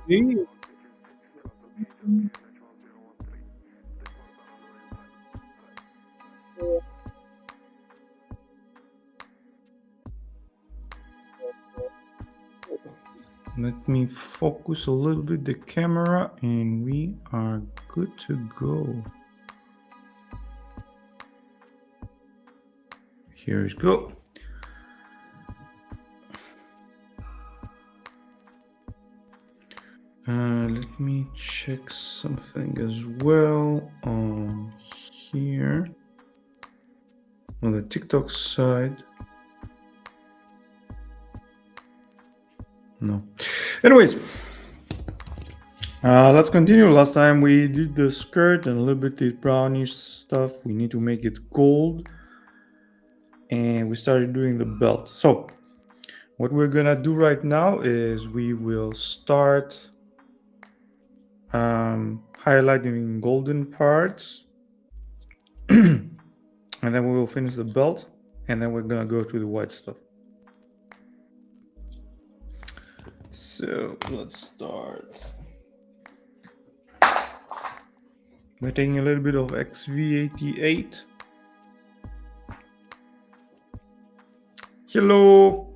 Hey, let me focus a little bit the camera and we are good to go. Here we go. Let me check something as well on here on the TikTok side. No. Anyways, let's continue. Last time we did the skirt and a little bit the brownish stuff. We need to make it gold. And we started doing the belt. So what we're gonna do right now is we will start highlighting golden parts and then we will finish the belt and then we're gonna go to the white stuff. So let's start by taking a little bit of XV88. Hello.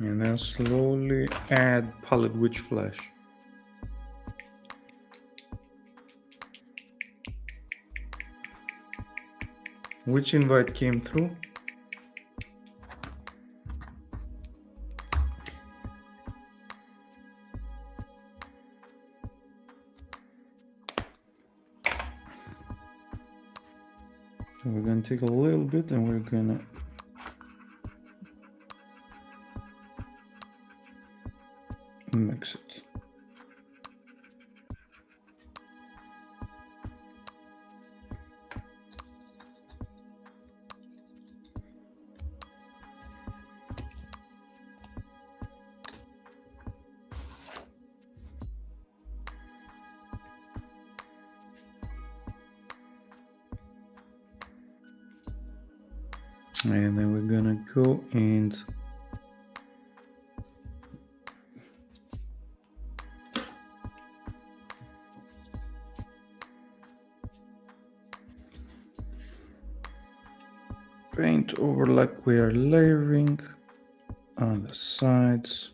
And then slowly add palette witch flash. Which invite came through? So we're gonna take a little bit and we're gonna mix it. And then we're gonna go and paint over like we are layering on the sides.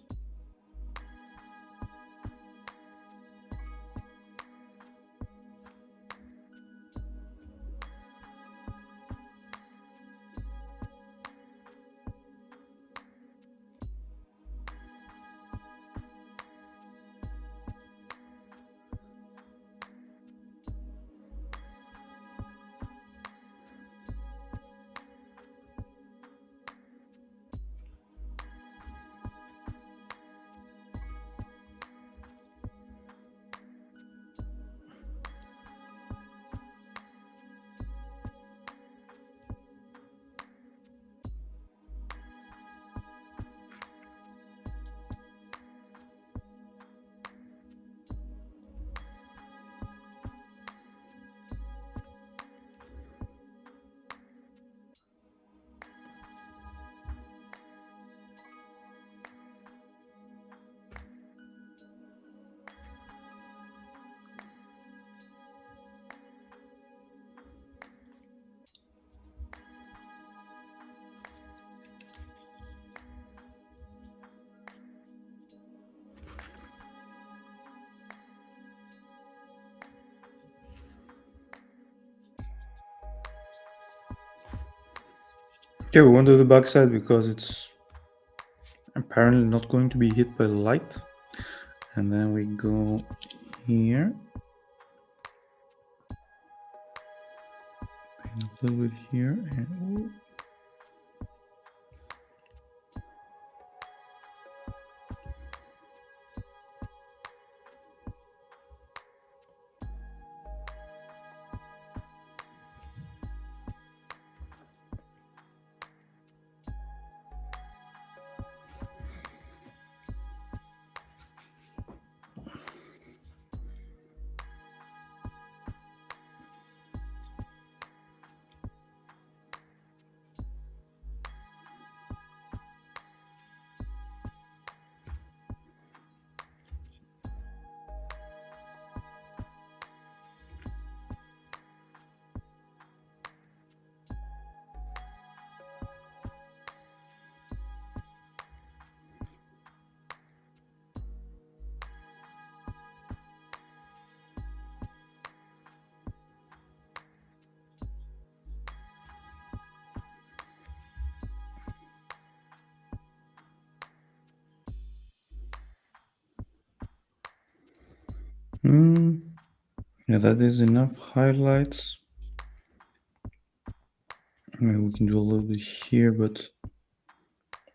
Okay, we went to the back side because it's apparently not going to be hit by light. And then we go here. Paint a little bit here and Yeah, that is enough highlights. Maybe we can do a little bit here, but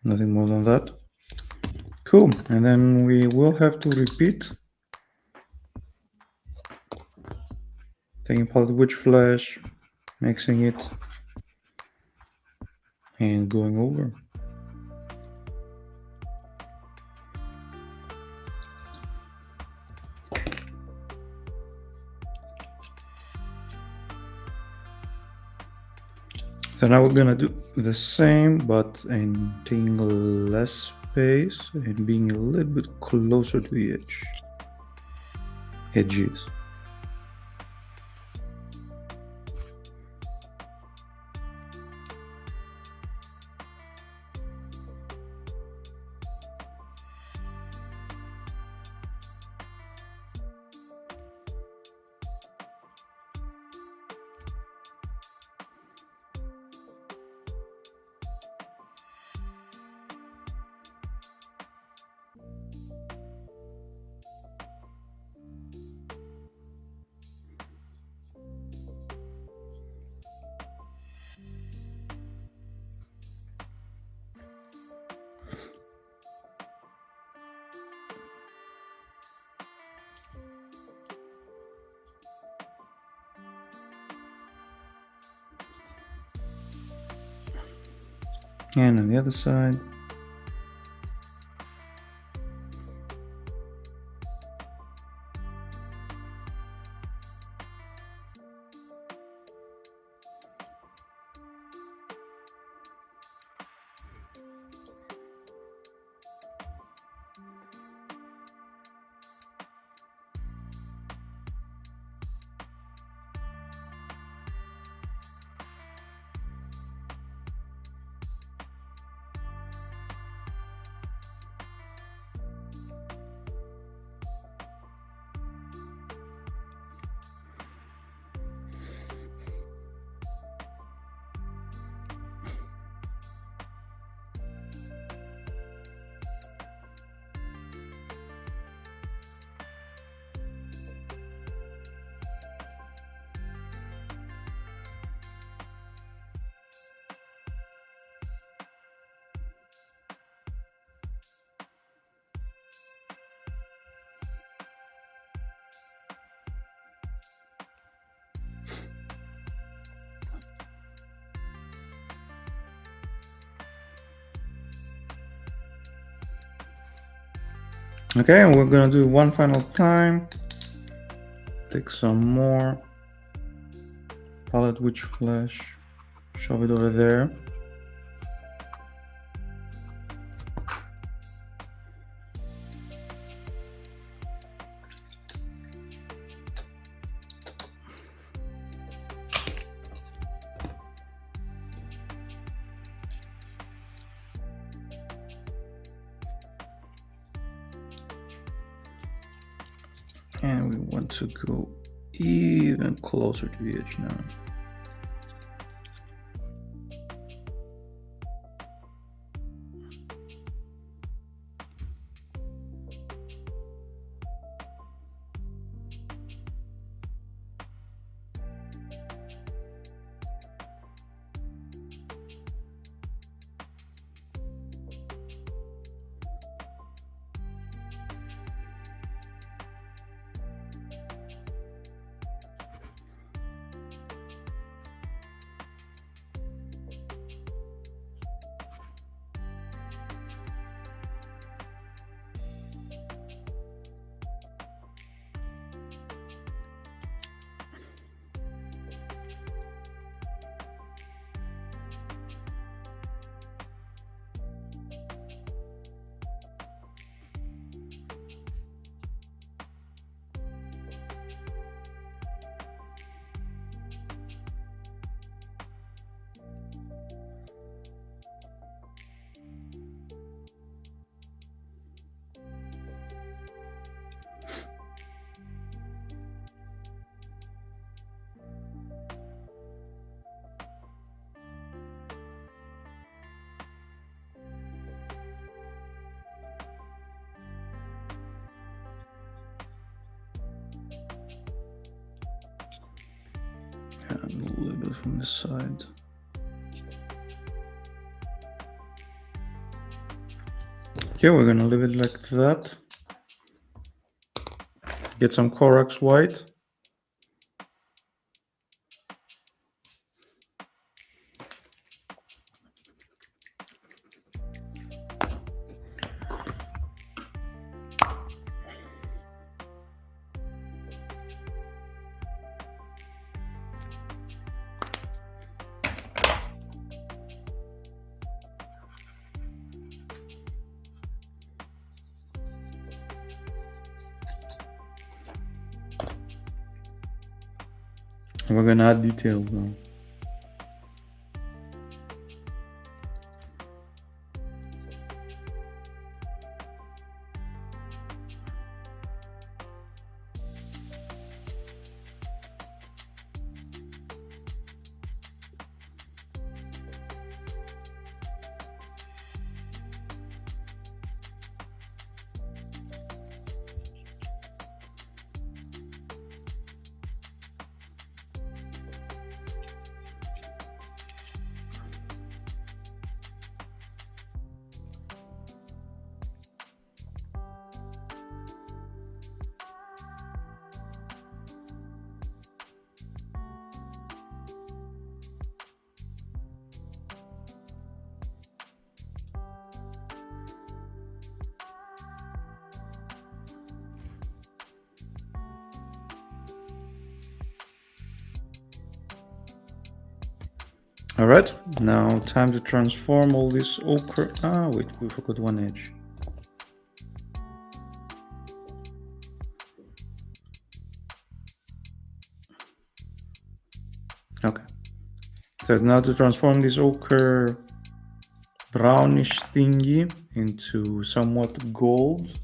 nothing more than that. Cool, and then we will have to repeat. Taking palette witch flash, mixing it, and going over. So now we're gonna do the same, but in taking less space and being a little bit closer to the edges. And on the other side. Okay, and we're gonna do one final time. Take some more palette witch flash, shove it over there. And we want to go even closer to the edge now. And a little bit from this side. Okay, we're gonna leave it like that. Get some Corax white. We're gonna add details now. All right, now time to transform all this ochre. Ah, wait, we forgot one edge. Okay, so now to transform this ochre brownish thingy into somewhat gold.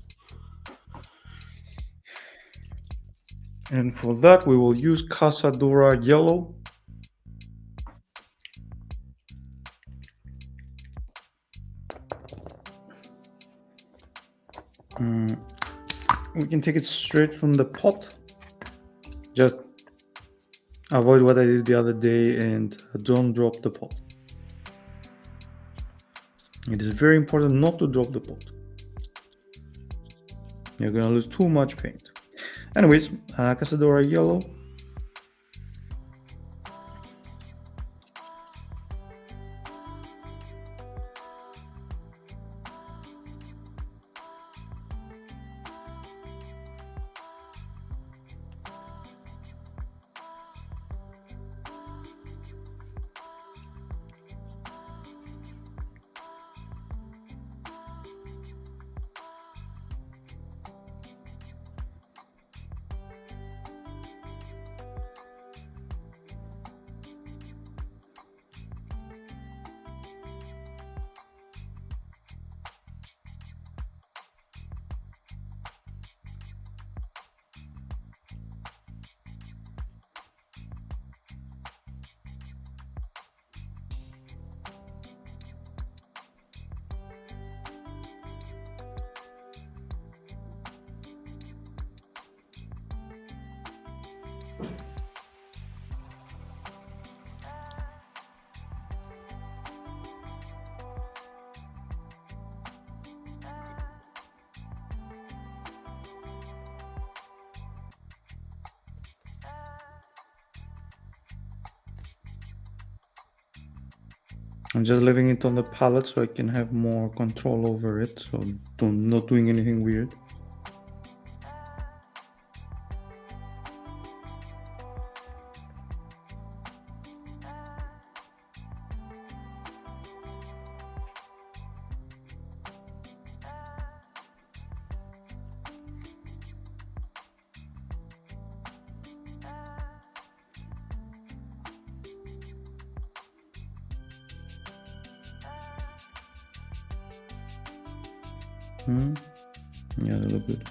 And for that, we will use Casadora yellow. We can take it straight from the pot. Just avoid what I did the other day and don't drop the pot. It is very important not to drop the pot. You're gonna lose too much paint. Anyways, Casadora yellow. I'm just leaving it on the palette so I can have more control over it, so not doing anything weird. Yeah, they look good.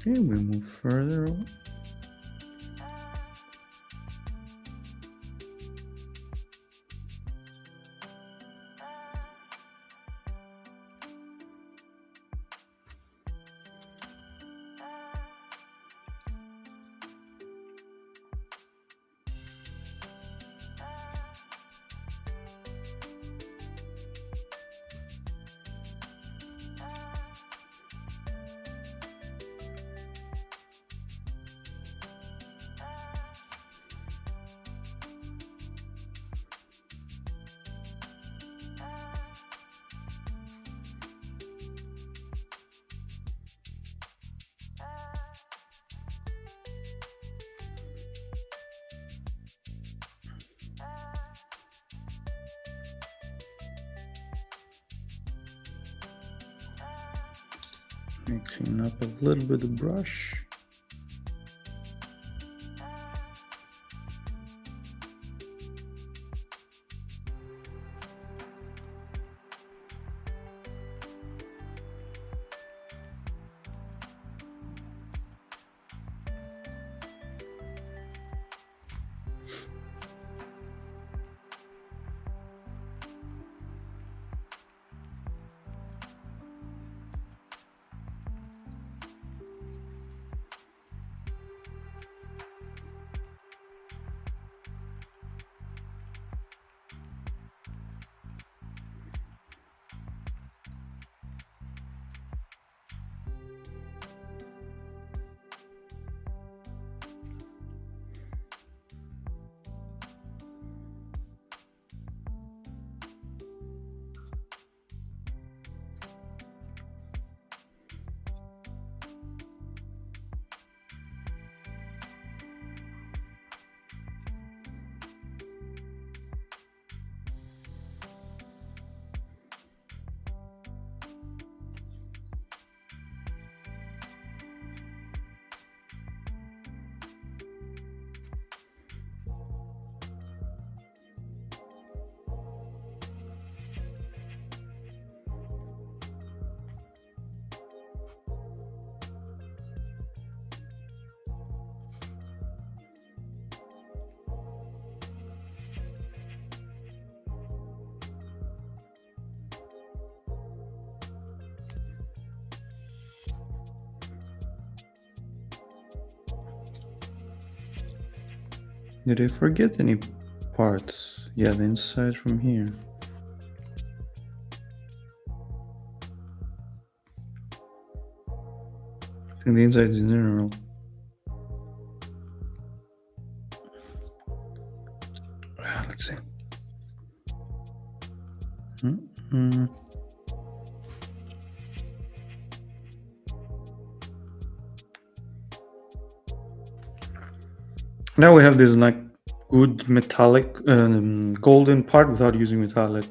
Okay, we move further. Clean up a little bit of brush. Did I forget any parts? Yeah, the inside from here. I think the inside is in general. Let's see. Now we have this like good metallic golden part without using metallic.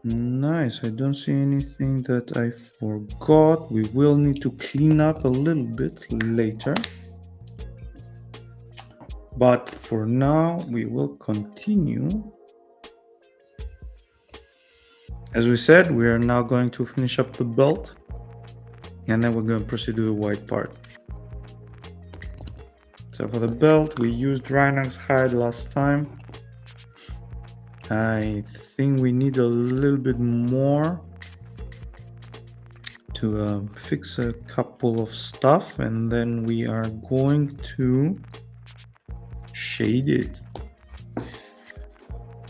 Nice. I don't see anything that I forgot. We will need to clean up a little bit later. But for now, we will continue. As we said, we are now going to finish up the belt. And then we're going to proceed to the white part. So for the belt, we used rhino's hide last time. I think we need a little bit more to fix a couple of stuff, and then we are going to shade it.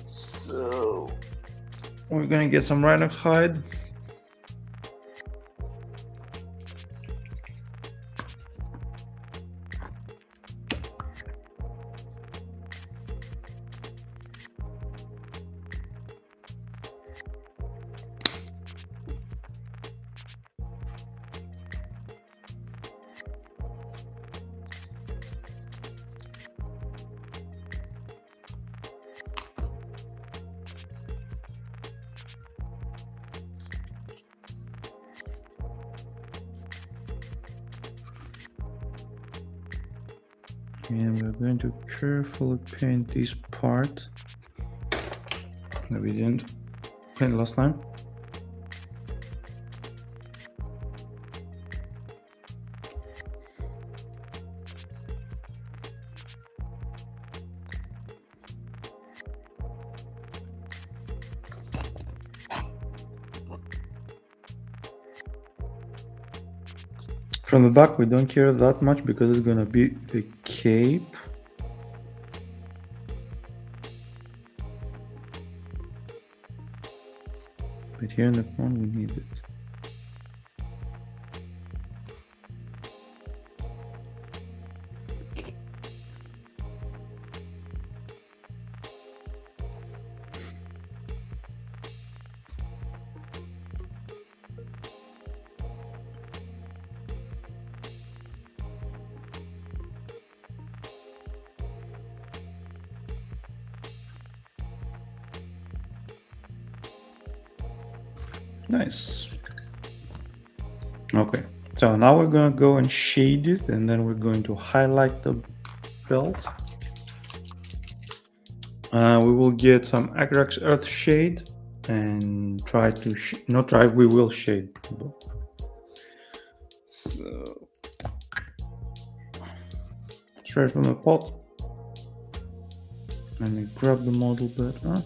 So we're gonna get some rhino's hide. And we're going to carefully paint this part that we didn't paint last time. From the back, we don't care that much because it's gonna be the cape. But here in the front, we need it. Nice. Okay, so now we're gonna go and shade it, and then we're going to highlight the belt. We will get some Agrax Earth shade and try to not try. We will shade. So straight from the pot, and we grab the model better.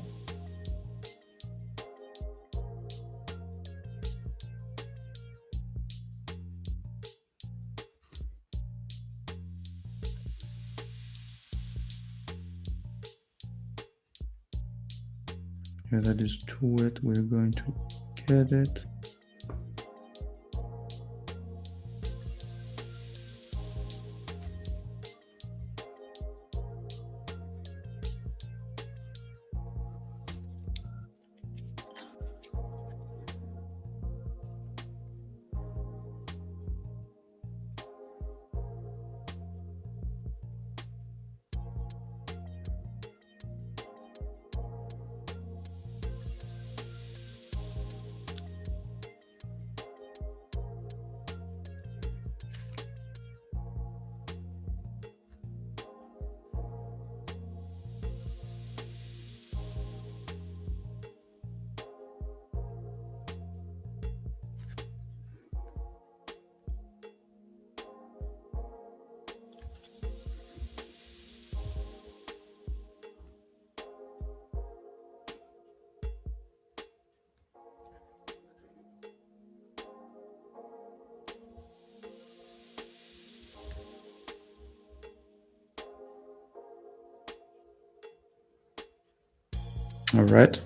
Yeah, that is too wet. We're going to get it. All right,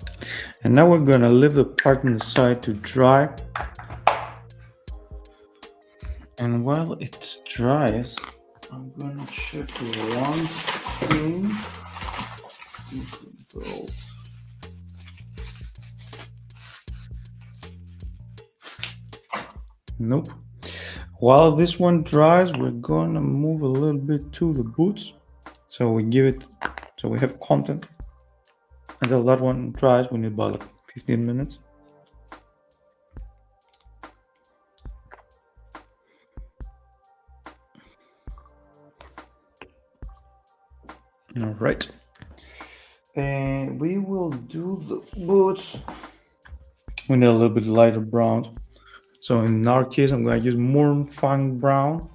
and now we're gonna leave the part on the side to dry. And while it dries, I'm gonna check one thing. Nope. While this one dries, we're gonna move a little bit to the boots. So we give it, so we have content. Until that one dries, we need about like 15 minutes. All right. And we will do the boots. We need a little bit lighter brown. So in our case, I'm going to use Mournfang brown.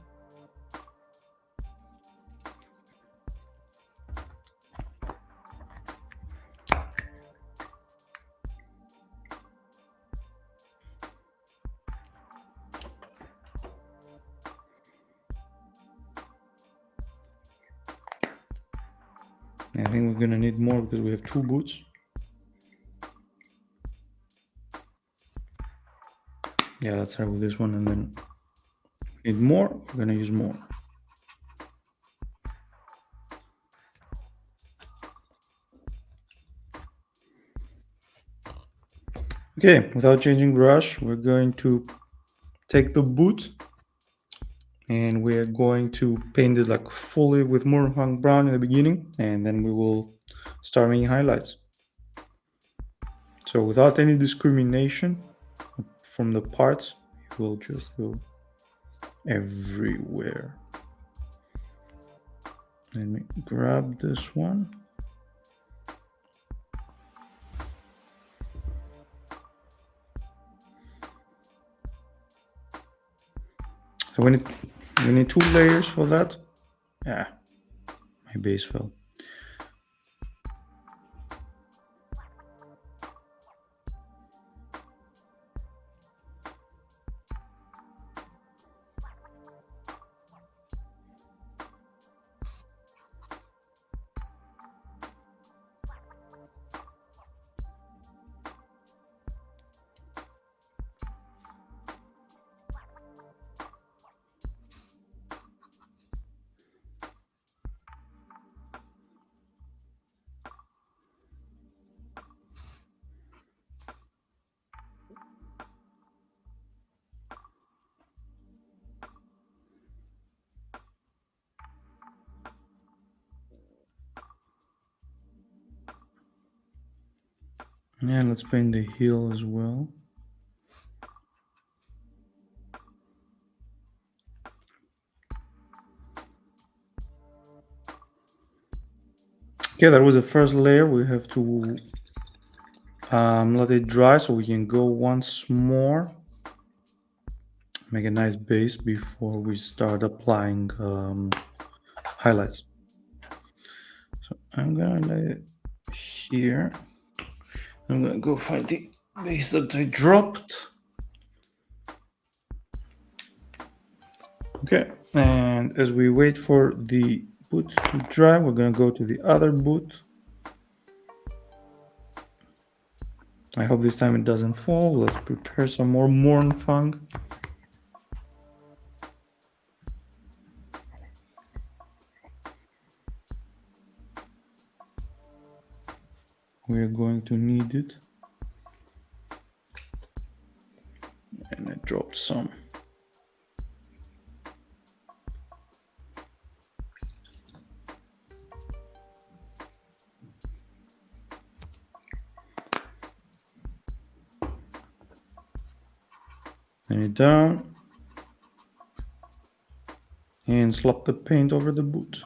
I think we're going to need more because we have two boots. Yeah, let's start with this one, and then need more. We're going to use more. Okay, without changing brush, we're going to take the boot and we're going to paint it like fully with Mournfang brown in the beginning, and then we will start making highlights. So without any discrimination from the parts, it will just go everywhere. Let me grab this one. So we need 2 layers for that. Yeah, my base fell. And let's paint the heel as well. Okay, that was the first layer. We have to let it dry so we can go once more. Make a nice base before we start applying highlights. So I'm gonna lay it here. I'm gonna go find the base that I dropped. Okay, and as we wait for the boot to dry, we're gonna go to the other boot. I hope this time it doesn't fall. Let's prepare some more Mornfang. We're going to need it. And I dropped some. Lay it down. And slap the paint over the boot.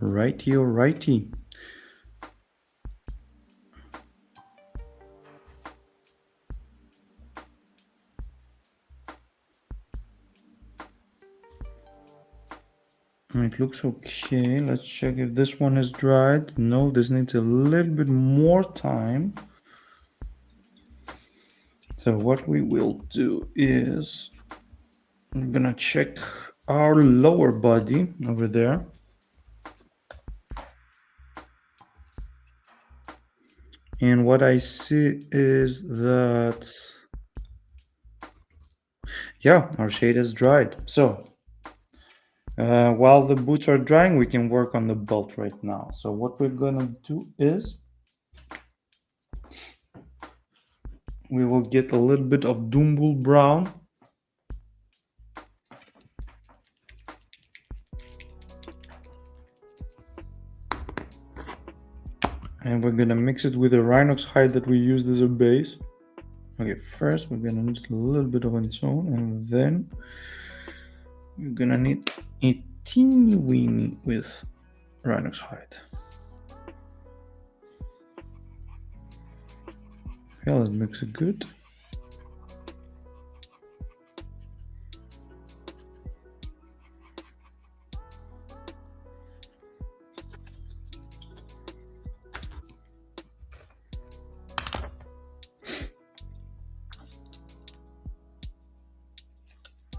Righty, righty. It looks okay. Let's check if this one is dried. No, this needs a little bit more time. So what we will do is I'm gonna check our lower body over there. And what I see is that, yeah, our shade is dried. So while the boots are drying, we can work on the belt right now. So what we're gonna do is we will get a little bit of Dumble brown. And we're gonna mix it with the Rhinox hide that we used as a base. Okay, first we're gonna need a little bit of its own, and then we're gonna need a teeny weeny with Rhinox hide. Okay, let's mix it good.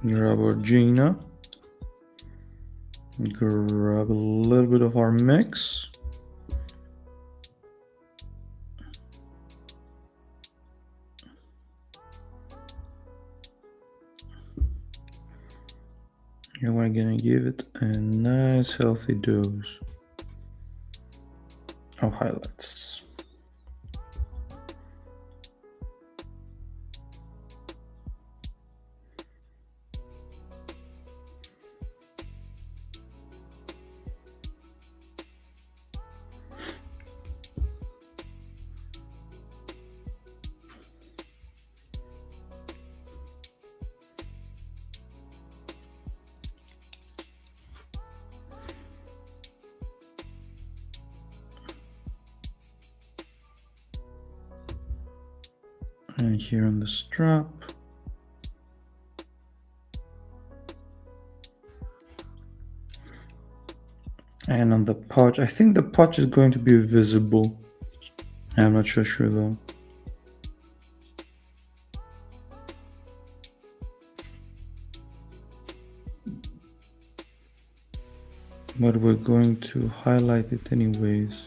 Grab our Jayna. Grab a little bit of our mix. And we're gonna give it a nice healthy dose of highlights. And here on the strap. And on the pouch, I think the pouch is going to be visible. I'm not sure though. But we're going to highlight it anyways.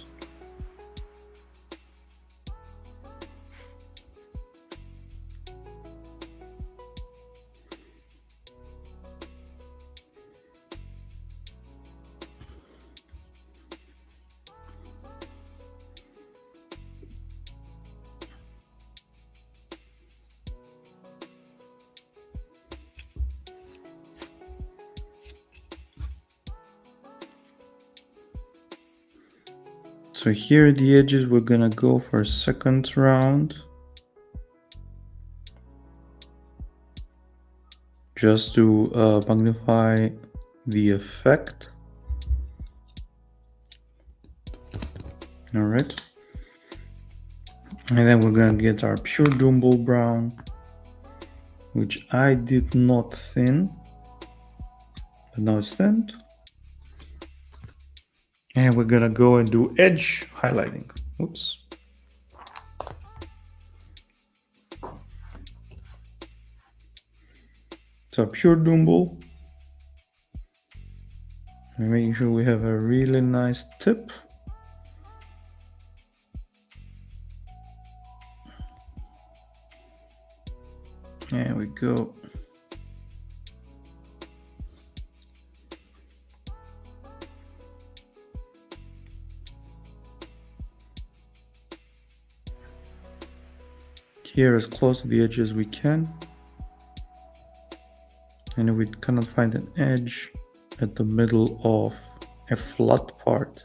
So here the edges, we're gonna go for a second round. Just to magnify the effect. All right. And then we're gonna get our pure Dumble brown, which I did not thin, but now it's thinned. And we're gonna go and do edge highlighting. Oops. So pure Dumble. And making sure we have a really nice tip. There we go. Here as close to the edge as we can. And we cannot find an edge at the middle of a flat part.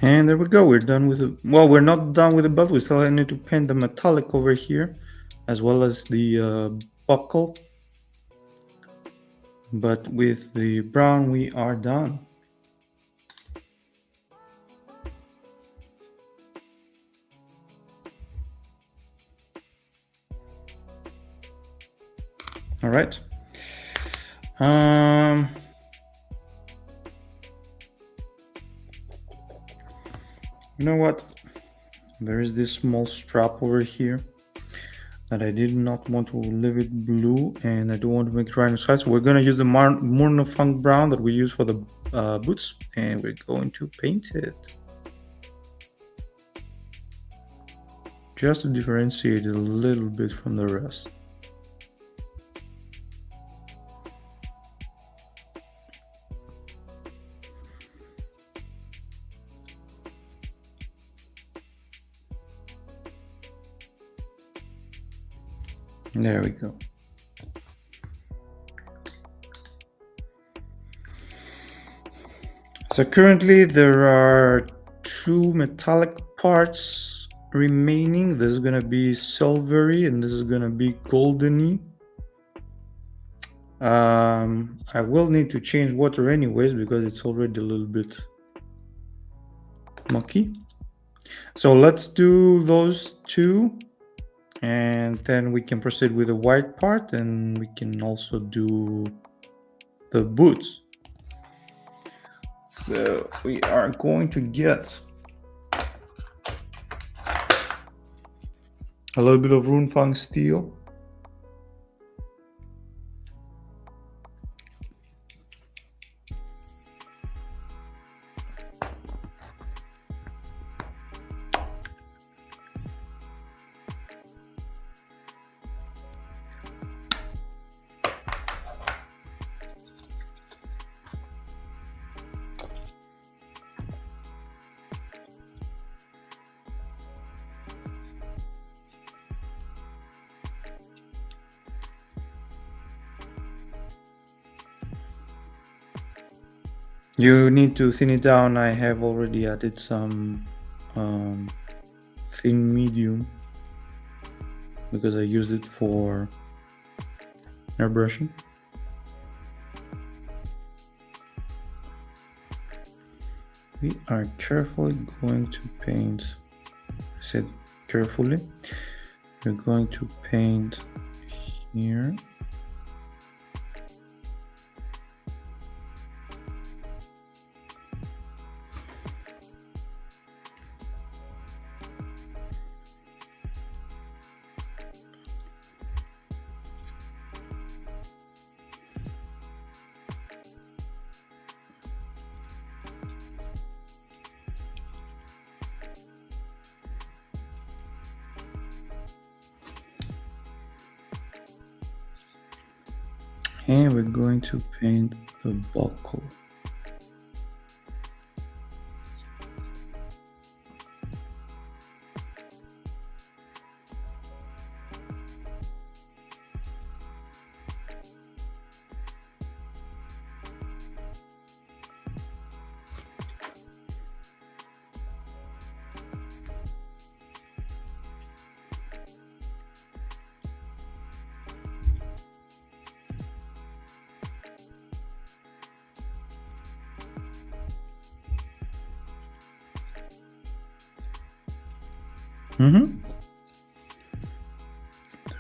And there we go, we're done with it. Well, we're not done with the belt, we still need to paint the metallic over here, as well as the buckle. But with the brown, we are done. All right. You know what? There is this small strap over here that I did not want to leave it blue, and I don't want to make it right inside. So we're going to use the Mornafunk brown that we use for the boots, and we're going to paint it. Just to differentiate it a little bit from the rest. There we go. So currently there are 2 metallic parts remaining. This is going to be silvery and this is going to be goldeny. I will need to change water anyways because it's already a little bit mucky. So let's do those 2. And then we can proceed with the white part, and we can also do the boots. So we are going to get a little bit of Runefang steel. You need to thin it down. I have already added some thin medium. because I used it for airbrushing. We are carefully going to paint. I said carefully. We're going to paint here. And we're going to paint the buckle.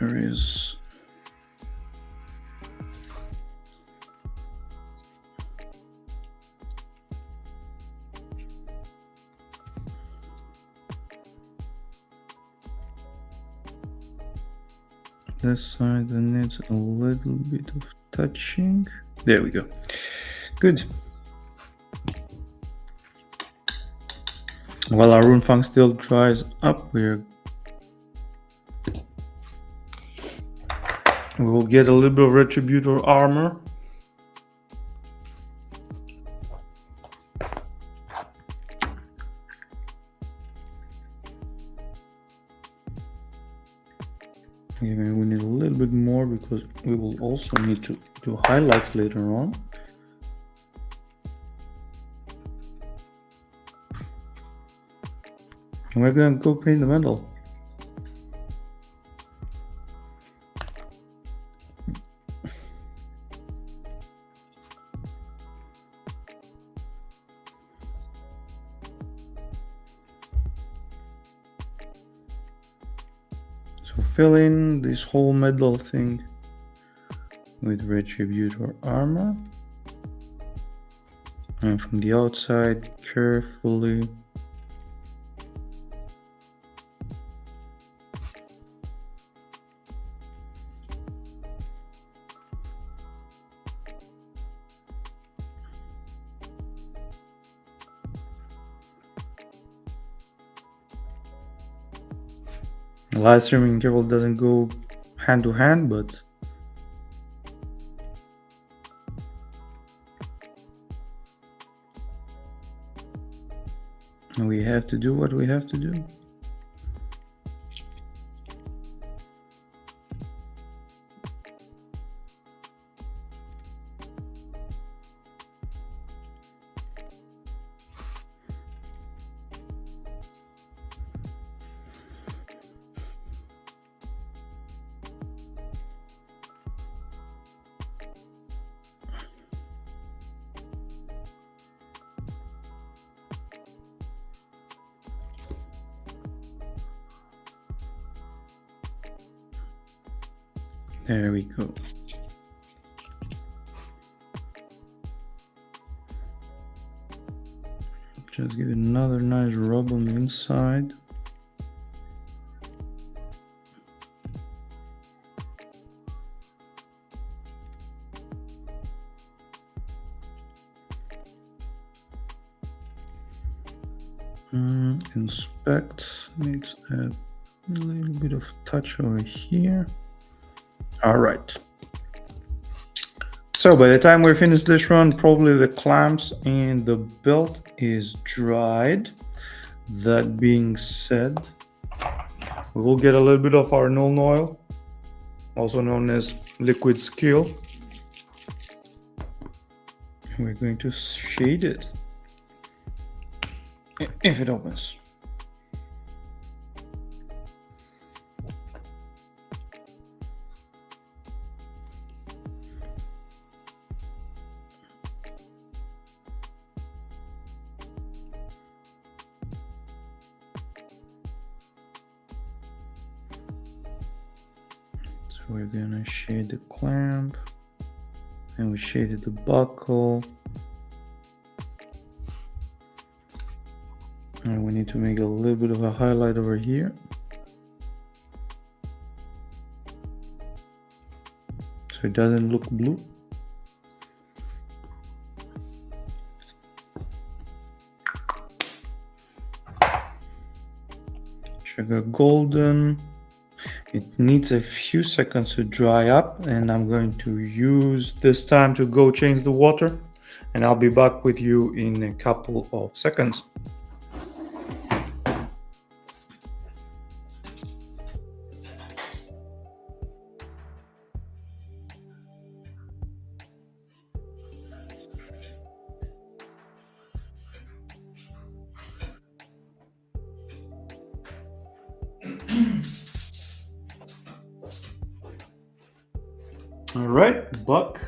There is this side that needs a little bit of touching. There we go. Good. While our rune fang still dries up, we will get a little bit of retributor armor. We need a little bit more because we will also need to do highlights later on. And we're gonna go paint the medal. So fill in this whole medal thing with retributor armor. And from the outside, carefully live streaming cable doesn't go hand to hand, but we have to do what we have to do. There we go. Just give it another nice rub on the inside. Inspect, needs a little bit of touch over here. All right. So by the time we finish this run, probably the clamps and the belt is dried. That being said, we will get a little bit of our Nuln Oil, also known as liquid skill. We're going to shade it, if it opens. we're gonna shade the clamp, and we shaded the buckle, and we need to make a little bit of a highlight over here so it doesn't look blue. Sugar golden. It needs a few seconds to dry up, and I'm going to use this time to go change the water, and I'll be back with you in a couple of seconds. All right, buck.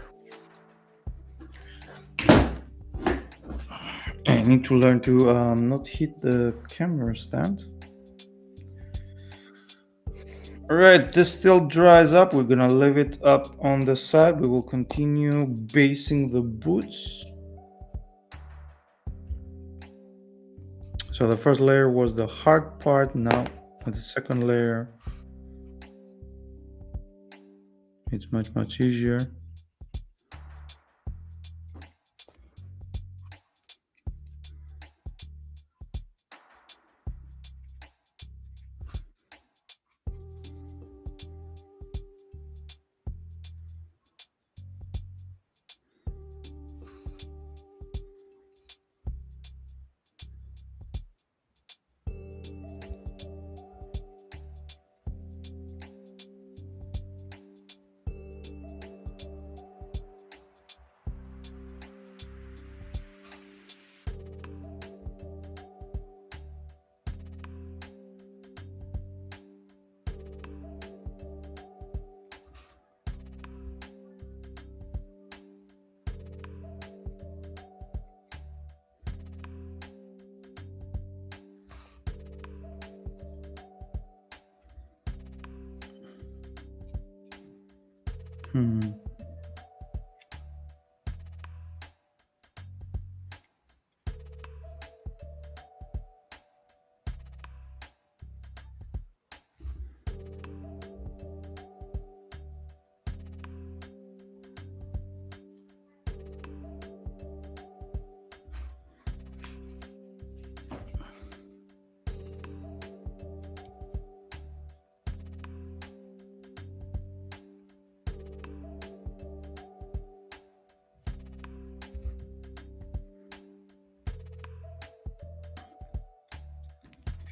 I need to learn to not hit the camera stand. All right, this still dries up. We're gonna leave it up on the side. We will continue basing the boots. So the first layer was the hard part. Now the second layer, it's much easier.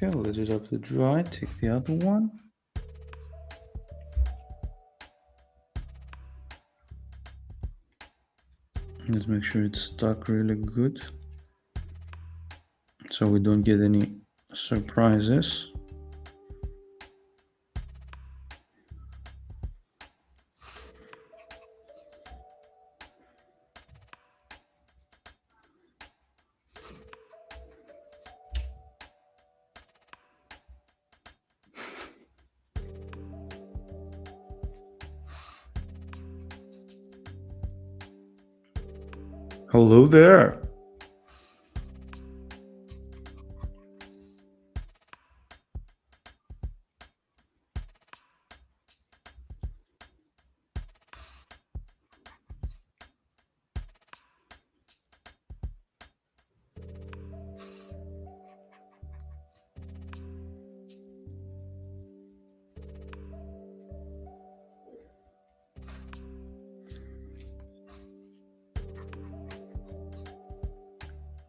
Okay, let it up to dry. Take the other one. Let's make sure it's stuck really good so we don't get any surprises. Hello there.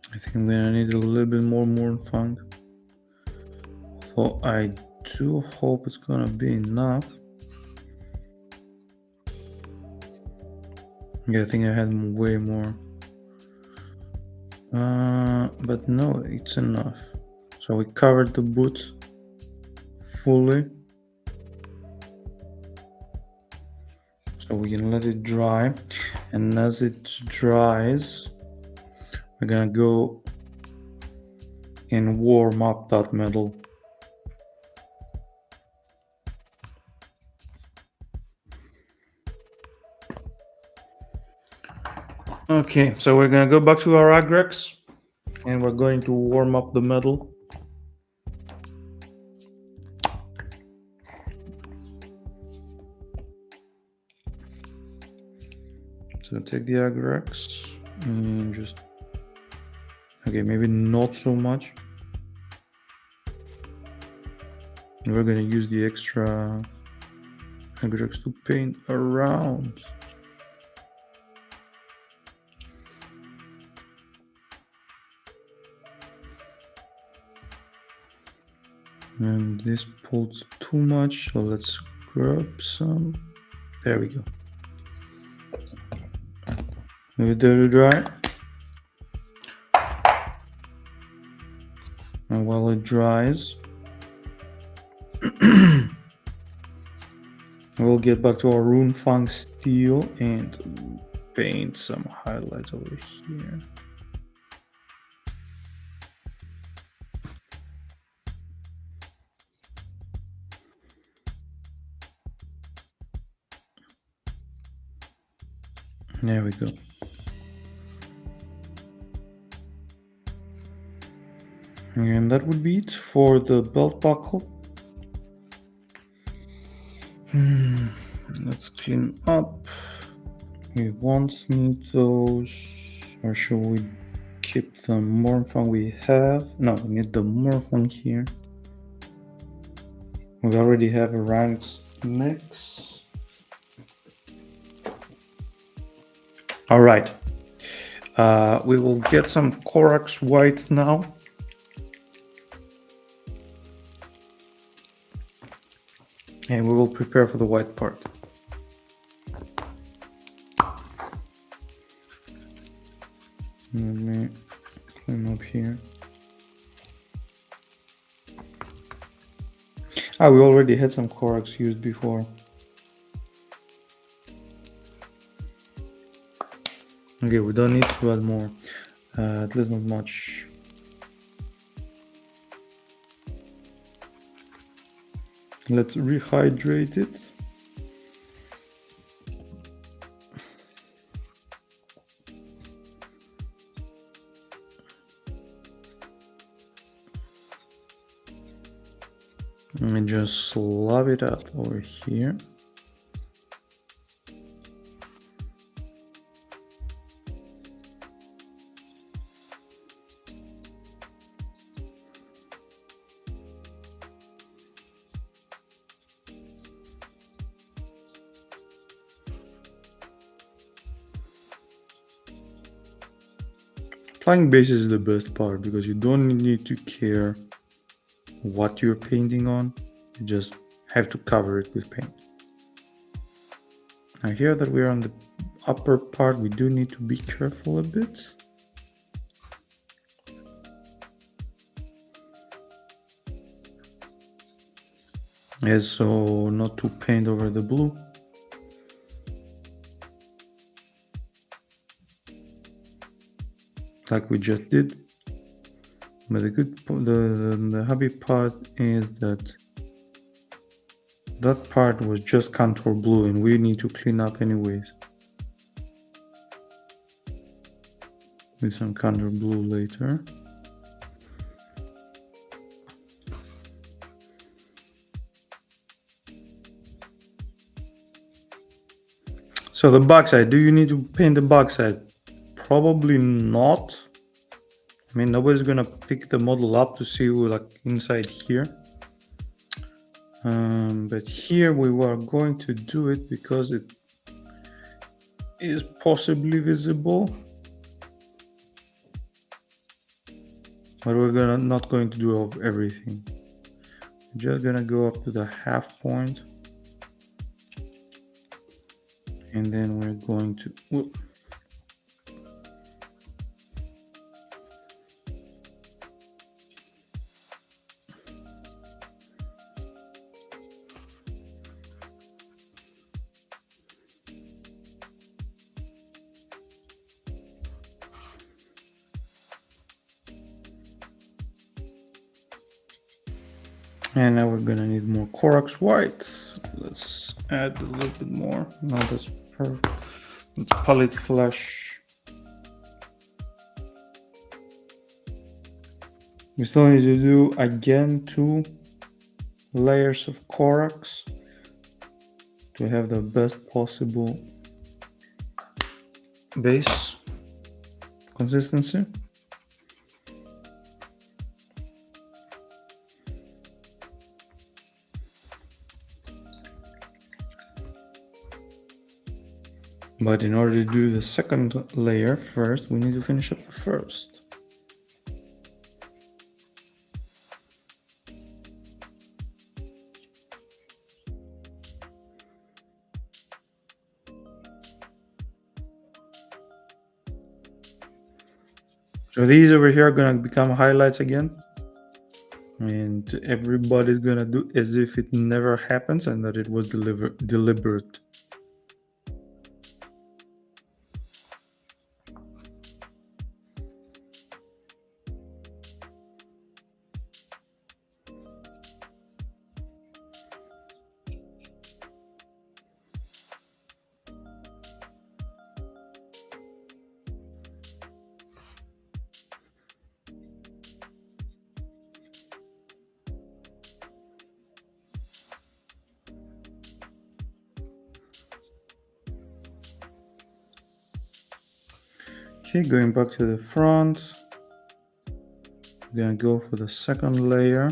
I think I'm gonna need a little bit more funk. So I do hope it's gonna be enough. Yeah, I think I had way more. But no, it's enough. So we covered the boot fully. So we can let it dry. And as it dries, we're gonna go and warm up that metal. Okay, so we're gonna go back to our agrex and we're going to warm up the metal. So take the agrex and just, okay, maybe not so much. We're gonna use the extra agrex to paint around. And this pulls too much, so let's grab some. There we go. Leave it there to dry. And while it dries, we'll get back to our Rune Fang steel and paint some highlights over here. There we go. And that would be it for the belt buckle. Let's clean up. We won't need those, or should we keep the morph we have? No, we need the morph here. We already have a ranks mix. All right. We will get some Corax white now. And we will prepare for the white part. Let me clean up here. We already had some Corax used before. Okay, we don't need to add more. At least not much. Let's rehydrate it. And just slab it up over here. Applying base is the best part because you don't need to care what you're painting on. You just have to cover it with paint. Now here that we're on the upper part, we do need to be careful a bit. Yes, so not to paint over the blue. Like we just did. But the happy part is that that part was just contour blue and we need to clean up anyways with some contour blue later. So the backside, do you need to paint the backside? Probably not. I mean, nobody's gonna pick the model up to see like inside here. But here we were going to do it because it is possibly visible. But we're not going to do everything. We're just gonna go up to the half point. And then we're going to, whoop. And now we're gonna need more Corax white. Let's add a little bit more. No, that's perfect. Let's palette flash We still need to do again 2 layers of Corax to have the best possible base consistency. But in order to do the second layer first, we need to finish up the first. So these over here are gonna become highlights again. And everybody's gonna do as if it never happens and that it was deliberate. Okay, going back to the front, we're gonna go for the second layer.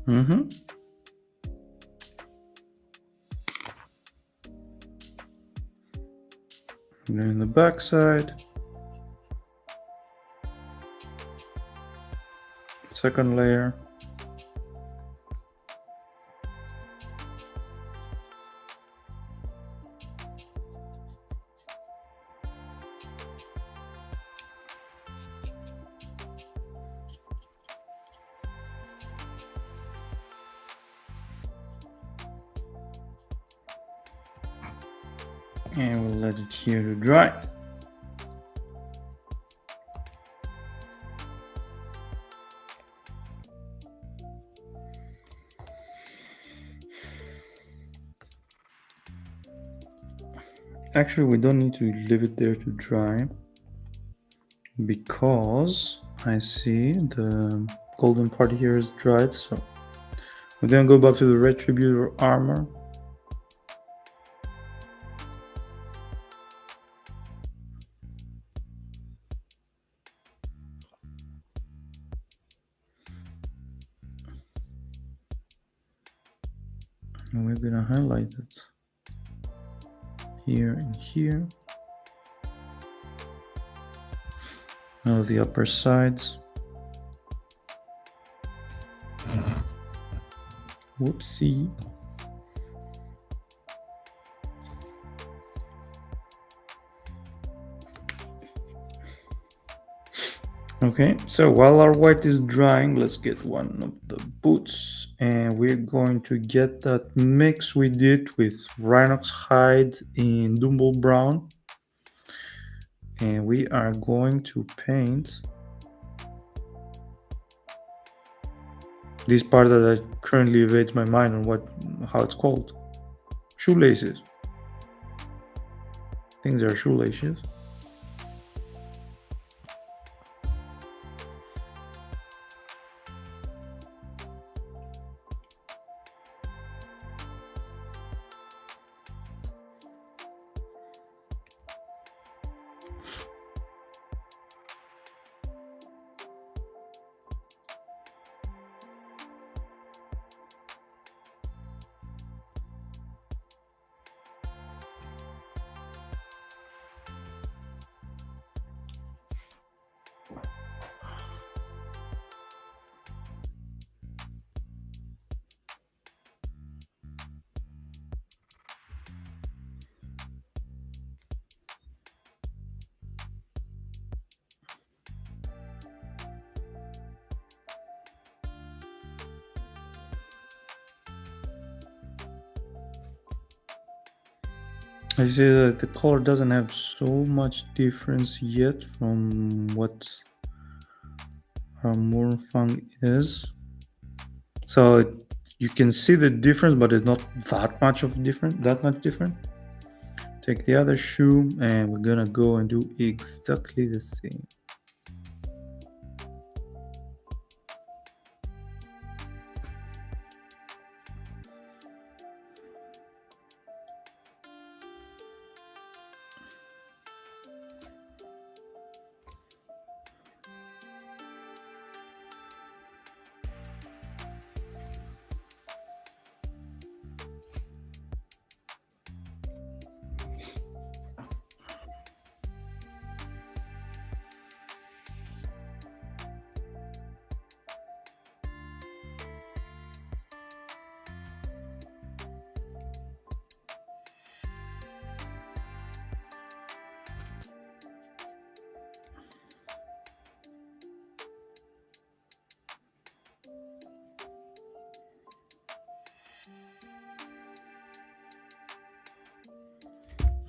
Mm-hmm. And then the back side. Second layer. And we'll let it here to dry. Actually, we don't need to leave it there to dry because I see the golden part here is dried. So we're gonna go back to the Retributor armor. And we're gonna highlight it here and here. Now the upper sides. Whoopsie. Okay, so while our white is drying, let's get one of the boots, and we're going to get that mix we did with Rhinox hide in Dumble Brown, and we are going to paint this part that currently evades my mind on how it's called. Shoelaces. Things are shoelaces. I see that the color doesn't have so much difference yet from what our Moorfang is. So you can see the difference, but it's not that much different. Take the other shoe and we're gonna go and do exactly the same.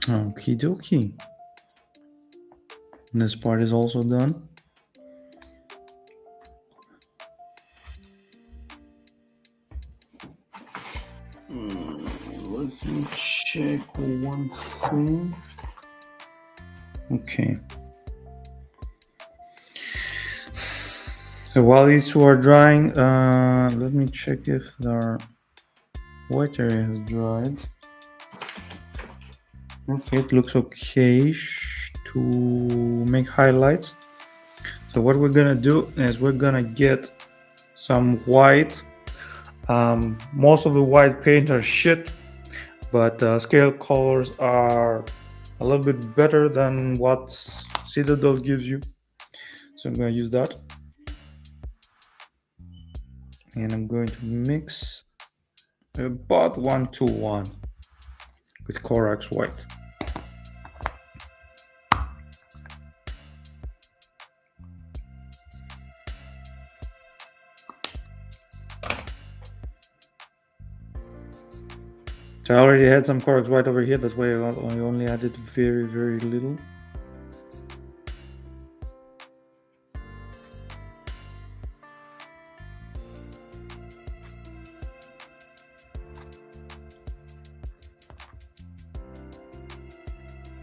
Okie dokie. This part is also done. Let me check one thing. Okay. So while these two are drying, let me check if our white area has dried. Okay, it looks okay to make highlights. So what we're gonna do is we're gonna get some white. Most of the white paints are shit, but scale colors are a little bit better than what Citadel gives you. So I'm gonna use that. And I'm going to mix about 1:1 with Corax white. So I already had some Corax white over here, that's why I only added very, very little.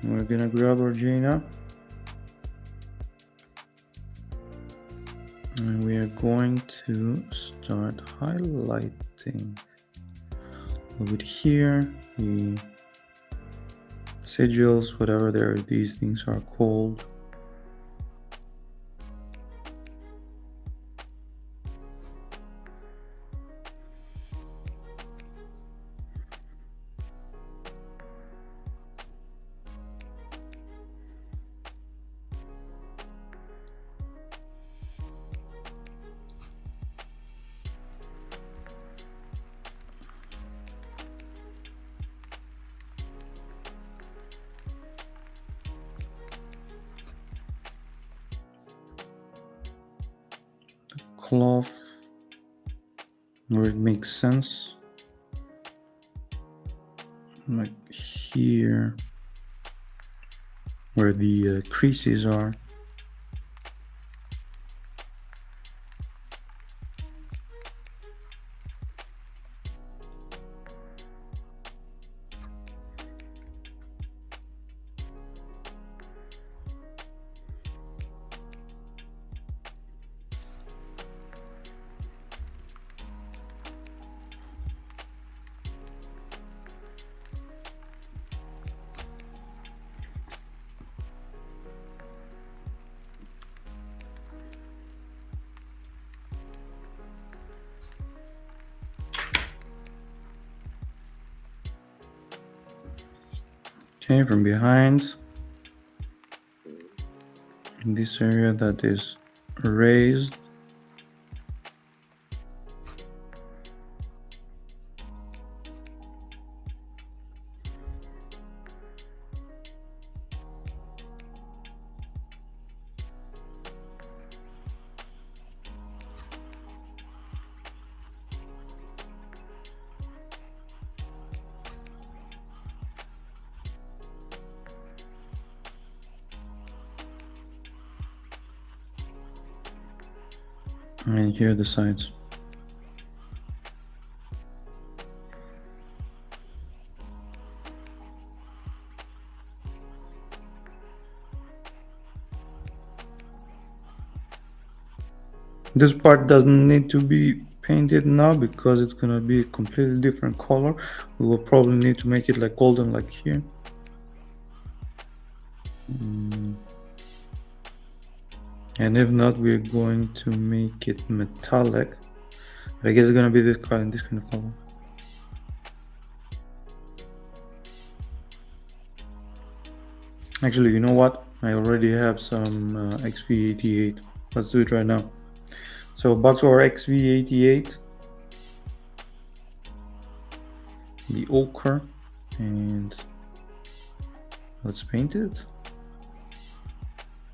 We're gonna grab our Jayna and we are going to start highlighting a little bit here, the sigils, whatever these things are called. Cloth where it makes sense, like here where the creases are. Okay, from behind, in this area that is raised, And here are the sides. This part doesn't need to be painted now because it's gonna be a completely different color. We will probably need to make it like golden like here. And if not, we're going to make it metallic. But I guess it's gonna be this color and this kind of color. Actually, you know what? I already have some XV88. Let's do it right now. So back to our XV88, the ochre, and let's paint it,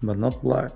but not black.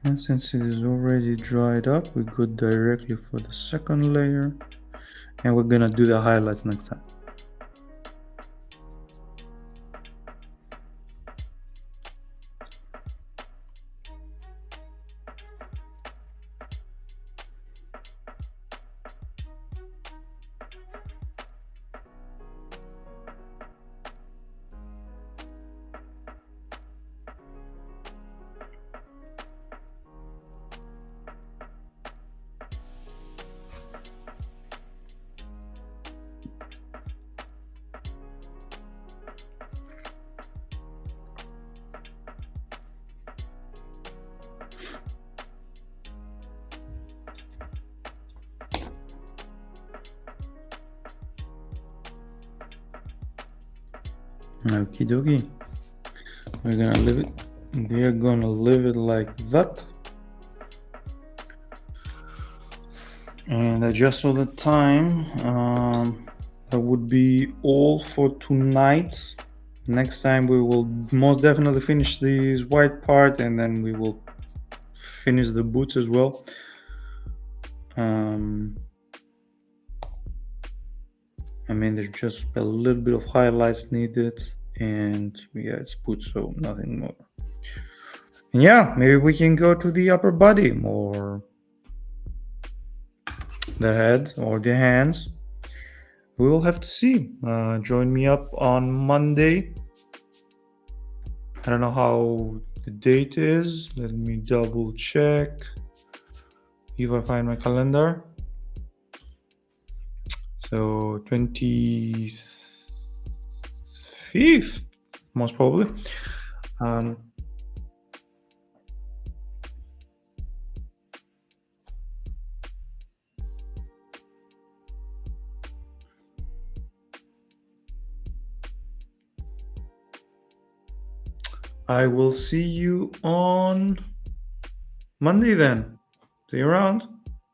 And since it is already dried up, we go directly for the second layer, and we're gonna do the highlights next time. Okie dokie. We're gonna leave it. We are gonna leave it like that. And I just saw the time. That would be all for tonight. Next time we will most definitely finish this white part, and then we will finish the boots as well. I mean, there's just a little bit of highlights needed, and yeah, it's boots, so nothing more. And yeah, maybe we can go to the upper body or the head or the hands. We will have to see. Join me up on Monday. I don't know how the date is. Let me double check if I find my calendar. So 25th, most probably. I will see you on Monday then. See you around.